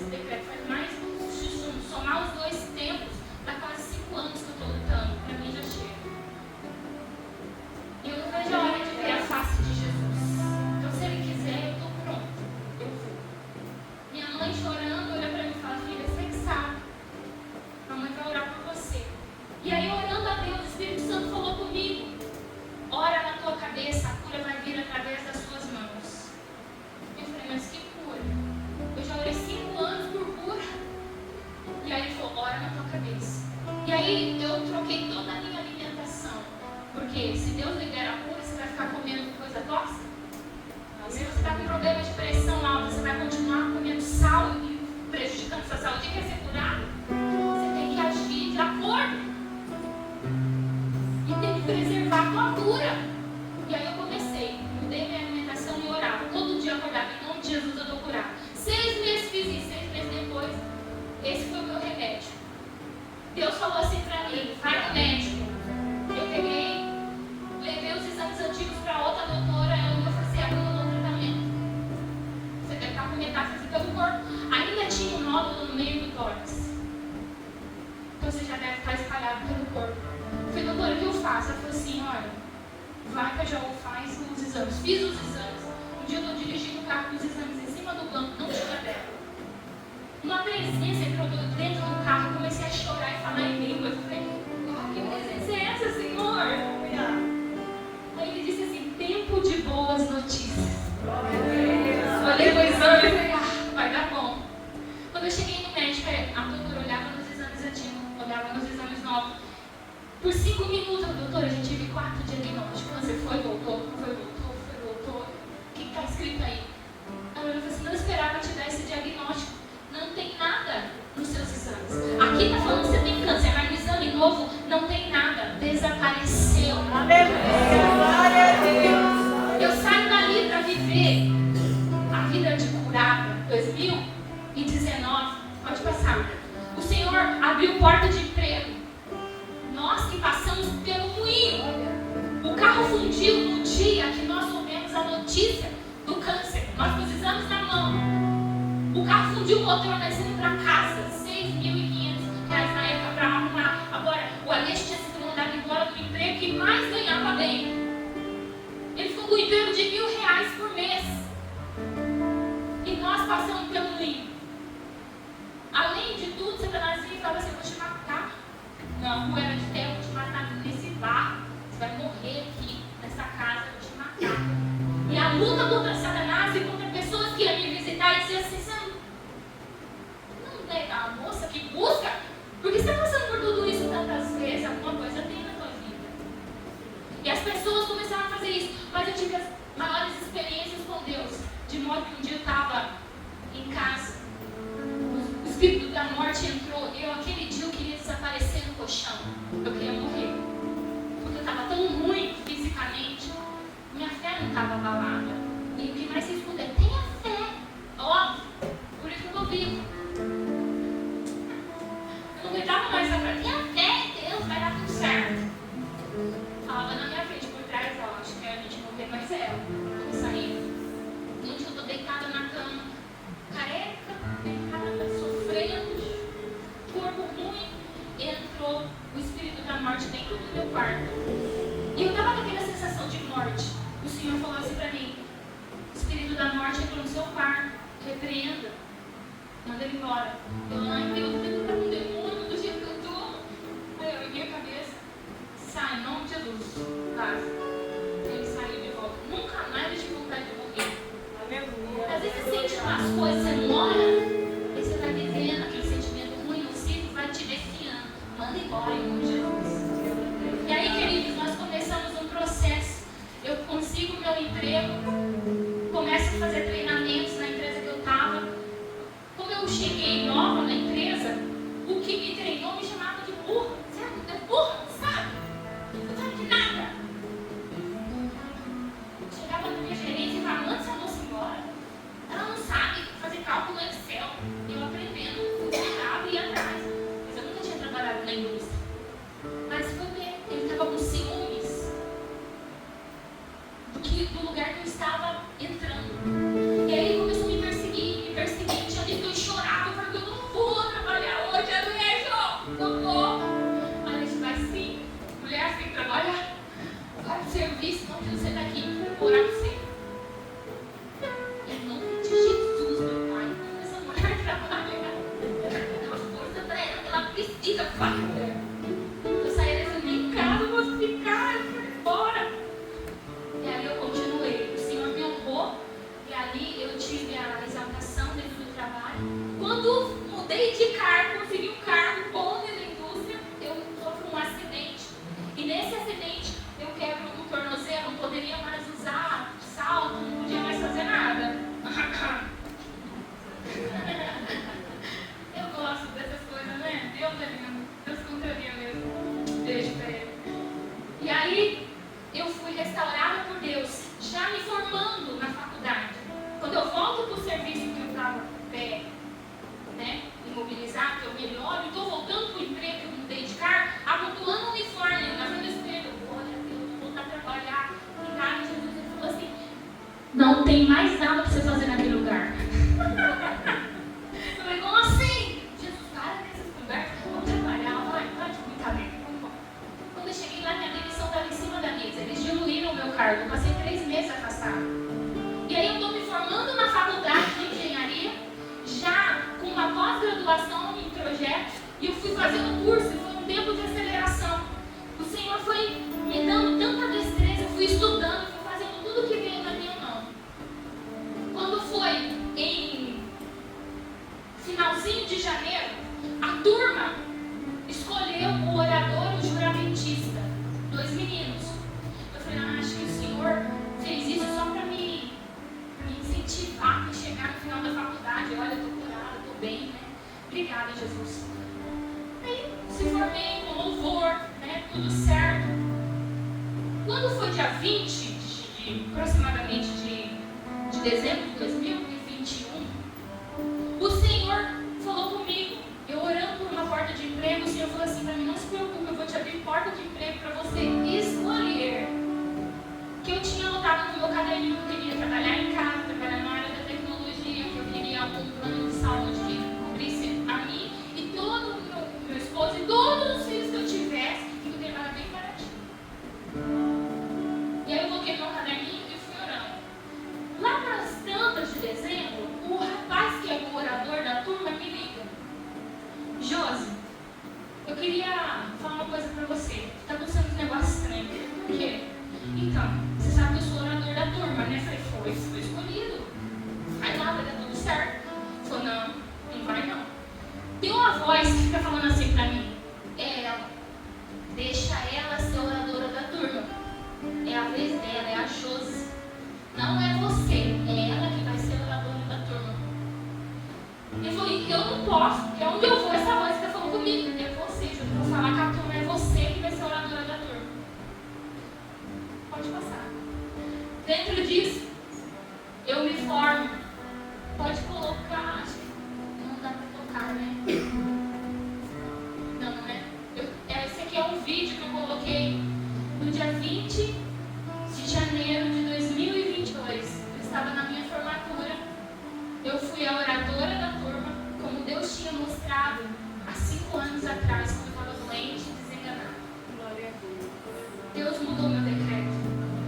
esse decreto faz mais, se somar os 2 tempos, dá quase 5 anos que eu estou lutando. Para mim já chega. E eu não vejo a hora de ver a face de Jesus. Então, se Ele quiser, eu estou pronto. Eu vou. Minha mãe chorando, olha para mim e fala: filha, você que sabe. A mãe vai orar por você. E aí, orando a Deus, o Espírito Santo falou comigo: ora na tua cabeça, a cura vai vir através das suas mãos. Eu falei: mas que cura? Eu já orei 5 anos por cura. E aí ele falou: ora na tua cabeça. E aí eu troquei toda a minha alimentação. Porque se Deus libera a cura, você vai ficar comendo coisa tóxica? Se você está com problema de pressão alta, você vai continuar comendo sal e prejudicando sua saúde e quer ser curado? Você tem que agir de acordo. E tem que preservar a tua cura. E aí eu comecei, mudei minha alimentação e orava. Todo dia eu acordava: em nome de Jesus eu estou curado. 6 meses fiz isso, 6 meses depois, esse foi o meu remédio. Deus falou assim pra mim: vai no médico. Eu peguei, levei os exames antigos pra outra doutora, ela me oferecia agora um tratamento. Você deve estar com metástase pelo corpo. Ainda tinha um nódulo no meio do tórax. Então você já deve estar espalhado pelo corpo. Eu falei: doutora, o que eu faço? Ela falou assim: olha, vai que a João faz os exames. Fiz os exames. Um dia eu estou dirigindo o carro com os exames em cima do banco, não tinha dela. Uma presença entrou dentro do carro, eu comecei a chorar e falar em língua. Eu falei: que presença é essa, Senhor? Aí ele disse assim: tempo de boas notícias. Olhei pro exame e falei: vai dar bom. Quando eu cheguei no médico, a doutora olhava nos exames antigos, olhava nos exames novos. Por 5 minutos, doutora, a gente teve 4 diagnósticos. Você foi, voltou, foi, voltou, foi, voltou. O que está escrito aí? Ela falou assim: não esperava te dar esse diagnóstico. Não tem nada nos seus exames. Aqui está falando que você tem câncer, mas no exame novo não tem nada. Desapareceu. Aleluia, glória a Deus. Eu saio dali para viver a vida de curada. 2019, pode passar. O Senhor abriu porta de emprego. Nós que passamos pelo moinho. O carro fundiu no dia que nós soubemos a notícia do câncer. Nós com os exames na mão. O carro fundiu o motor, nós indo para casa, R$6.500 na época para arrumar. Agora, o Aleixo tinha sido mandado embora do emprego que mais ganhava bem. Ele ficou com um emprego de R$1.000 por mês. E nós passamos pelo moinho. Além de tudo, Satanás vinha e falava assim: eu vou te matar. Não, a rua era de terra, eu vou te matar nesse barro. Você vai morrer aqui, nessa casa, eu vou te matar. E a luta contra Satanás e contra pessoas que iam me visitar e diziam assim: a moça que busca, por que você está passando por tudo isso tantas vezes? Alguma coisa tem na tua vida. E as pessoas começaram a fazer isso, mas eu tive as maiores experiências com Deus, de modo que um dia eu estava em casa, o espírito da morte entrou, e aquele dia eu queria desaparecer no colchão, eu queria morrer, porque eu estava tão ruim fisicamente, minha fé não estava abalada, e o que mais se escuta é: tenha fé, óbvio, por isso que eu estou vivo. Eu não aguentava mais essa frase: tenha fé em Deus, vai dar tudo certo. Falava na minha frente, por trás, ó, acho que a gente não vê mais ela. Eu saí. Um dia eu tô deitada na cama, careca, deitada, sofrendo, corpo ruim. Entrou o espírito da morte dentro do meu quarto. E eu tava com aquela sensação de morte. O Senhor falou assim pra mim: o espírito da morte entrou no seu quarto, repreenda, manda ele embora. Eu: ai Deus, ele tá com demônio do jeito que eu tô. Aí eu erguei a cabeça: sai, em nome de Jesus, casa. Ele saiu de volta. Nunca mais eu tive vontade de morrer. Aleluia. Às vezes você sente umas coisas, você mora, e você vai vivendo aquele sentimento ruim, nocivo, vai te desfiando. Manda embora em nome de Jesus. E aí, queridos, nós começamos um processo. Eu consigo meu emprego, começo a fazer treinamentos na empresa que eu estava. Como eu cheguei nova na empresa, o que me treinou me chamava de burra. Você é burra, sabe? Não sabe de nada. Chegava na minha gerência e falava: manda essa moça embora. Ela não sabe fazer cálculo no Excel. Eu aprendendo, eu errava e ia atrás. Mas eu nunca tinha trabalhado na indústria. Quando mudei de cargo, consegui um cargo bom dentro da indústria, eu sofro um acidente. E nesse acidente, eu quebro o tornozelo, não poderia mais usar salto, não podia mais fazer nada. Eu gosto dessas coisas, né? Deus é lindo. Deus contraria mesmo. Beijo pra ele. E aí, eu fui restaurada por Deus, já me formando na faculdade. Quando eu volto para o serviço que eu estava imobilizado, que eu melhoro, estou voltando para o emprego que eu mudei de cargo, abotoando o uniforme na frente do espelho. Olha, Deus, vou voltar a trabalhar. E cara, Jesus ele falou assim: não tem mais nada para você fazer naquele lugar. Eu falei, como assim? Jesus, para nesse lugar, vamos trabalhar, vai de brincadeira. Quando eu cheguei lá, minha demissão estava em cima da mesa. Eles diluíram o meu cargo. Eu passei 3 meses afastado. E aí eu estou me formando na faculdade de engenharia, já com uma pós-graduação em projetos, e eu fui fazendo curso, e foi um tempo de aceleração. O Senhor foi me dando tanta destreza, eu fui estudando, fui fazendo tudo que veio na minha mão. Quando foi em finalzinho de janeiro, a turma escolheu o orador e o juramentista, 2 meninos. Eu falei, acho que o Senhor fez isso só para me incentivar a chegar no final da faculdade. Olha, eu estou curada, estou bem, né? Obrigada, Jesus. Aí se formei com louvor, né? Tudo certo. Quando foi dia 20, aproximadamente de dezembro de 2021, o Senhor falou comigo, eu orando por uma porta de emprego, o Senhor falou assim para mim, não se preocupe, eu vou te abrir porta de emprego para você escolher. Que eu tinha anotado no meu caderninho que eu queria trabalhar em casa, trabalhar na área da tecnologia, que eu queria algum plano de saúde que cobrisse a mim e todo o meu esposo e todos os filhos que eu tivesse, que eu queria bem baratinho. E aí eu coloquei no meu caderninho e fui orando. Lá para as tantas de dezembro, o rapaz que é o orador da turma me liga. Josi, eu queria falar uma coisa para você. Está acontecendo um negócio estranho. Por quê? Então, você sabe que eu sou orador da turma, né? Eu falei, foi escolhido. Vai lá, vai dar tudo certo. Ele falou, não vai não. Tem uma voz que fica falando assim pra mim, é ela. Deixa ela ser oradora da turma. É a vez dela, é a Josi. Não é você, é ela que vai ser oradora da turma. Ele falou, eu não posso, porque onde eu vou, essa voz está falando comigo. É você, Josi. Eu vou falar que a turma é você que vai ser oradora da turma. Pode passar. Dentro disso, eu me formo. Pode colocar, acho que não dá para tocar, né? Não, né? Esse aqui é um vídeo que eu coloquei no dia 20 de janeiro de 2022. Eu estava na minha formatura. Eu fui a oradora da turma, como Deus tinha mostrado há 5 anos atrás, quando eu estava doente e desenganada. Glória a Deus. Deus mudou meu decreto.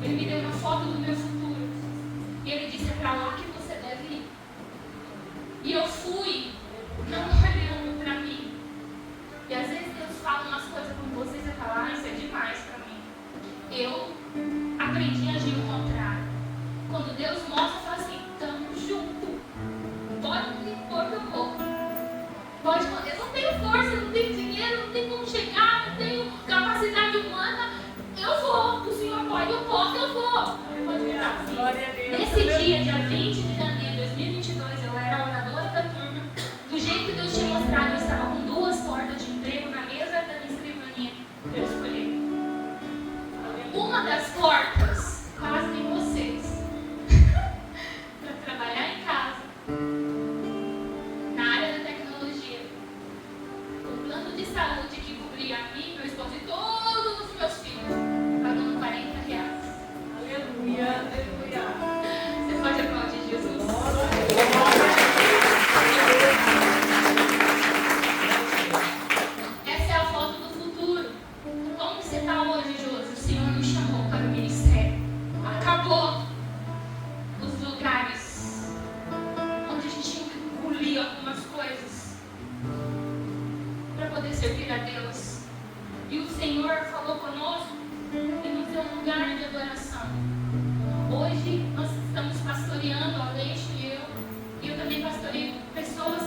Ele me deu uma foto do meu futuro. E ele disse, é para lá que você deve ir. E eu fui, não olhando para mim. E às vezes Deus fala umas coisas com você e você fala, isso é demais para mim. Eu aprendi a agir o contrário. Quando Deus mostra, eu falo assim, tamo junto. Pode me pôr que eu vou. Eu não tenho força, não tenho dinheiro, não tenho como chegar, não tenho capacidade humana. Eu vou, o Senhor pode, eu posso, eu vou. Pode virar assim. Glória a Deus. Nesse dia, dia 20 de janeiro de 2022, eu era oradora da turma. Do jeito que Deus tinha mostrado, eu estava com 2 portas de emprego na mesa da minha escrivaninha. Eu escolhi. Uma das portas, quase tem vocês, para trabalhar em casa, na área da tecnologia, com plano de saúde que cobria a mim, meu esposo e todos os meus filhos, pagando R$40. Aleluia, aleluia. Você pode aplaudir Jesus? Essa é a foto do futuro. Como você está hoje, Josi? O Senhor nos chamou para o ministério. Acabou os lugares onde a gente tinha que engolir algumas coisas para poder servir a Deus. E o Senhor falou conosco e nos deu um lugar de adoração. Hoje nós estamos pastoreando, a Aleixo e eu também pastoreio pessoas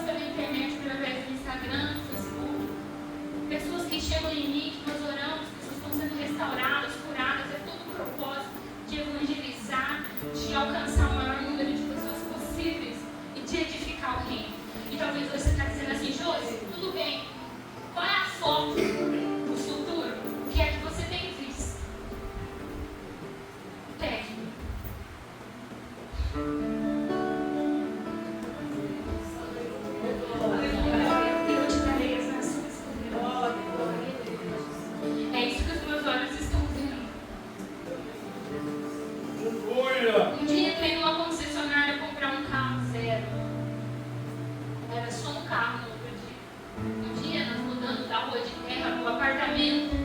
apartamento.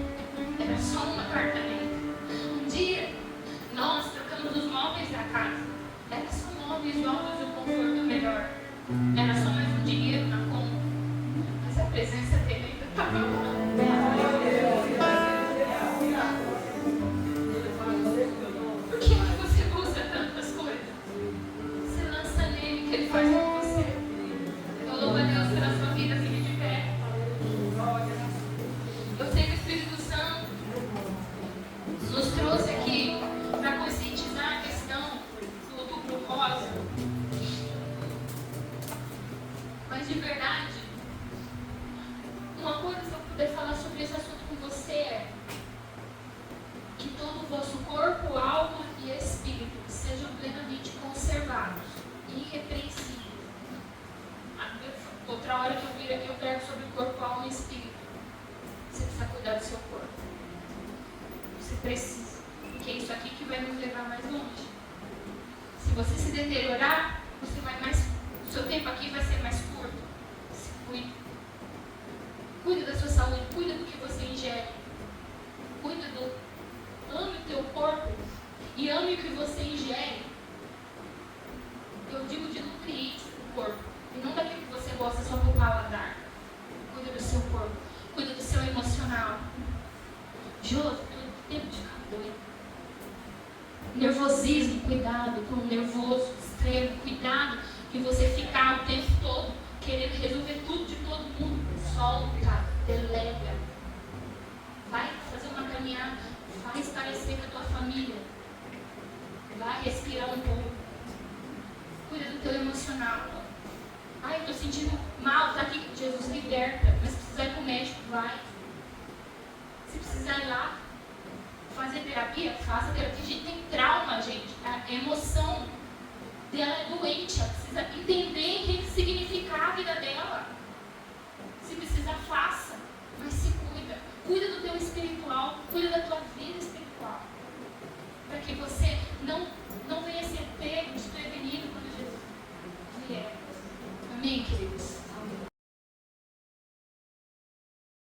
Era só um apartamento. Um dia, nós trocamos os móveis da casa. Era só móveis novos e o conforto melhor. Era só mais um dinheiro na conta. Mas a presença dele ainda estava lá. Por que você usa tantas coisas? Você lança nele que ele faz por você. Eu louvo a Deus pela sua vida, filho de pé. Eu sei que o Espírito Santo nos trouxe aqui para conscientizar a questão do Outubro Rosa. Mas de verdade, uma coisa que eu puder falar sobre esse assunto com você é que todo o vosso corpo, alma e espírito sejam plenamente conservados, irrepreensíveis. Outra hora que eu vir aqui eu prego sobre o corpo, alma e espírito. Você precisa cuidar do seu corpo. Você precisa. Porque é isso aqui que vai nos levar mais longe. Se você se deteriorar, você vai mais. O seu tempo aqui vai ser mais curto. Se cuide. Cuida da sua saúde, cuida do que você ingere. Cuida do. Ame o teu corpo e ame o que você ingere. Eu digo de nutrientes do corpo. E não daquilo que você gosta só pro paladar. Cuida do seu corpo. Cuida do seu emocional. Josi, todo tempo de ficar doido. Nervosismo, cuidado com o nervoso extremo. Cuidado que você ficar o tempo todo querendo resolver tudo de todo mundo. Solta, delega. Vai fazer uma caminhada. Vai esparecer com a tua família. Vai respirar um pouco. Cuida do teu emocional. Ai, eu estou sentindo mal, tá aqui. Jesus liberta. Mas se precisar ir para o médico, vai. Se precisar ir lá fazer terapia, faça terapia. A gente tem trauma, gente. A emoção dela é doente. Ela precisa entender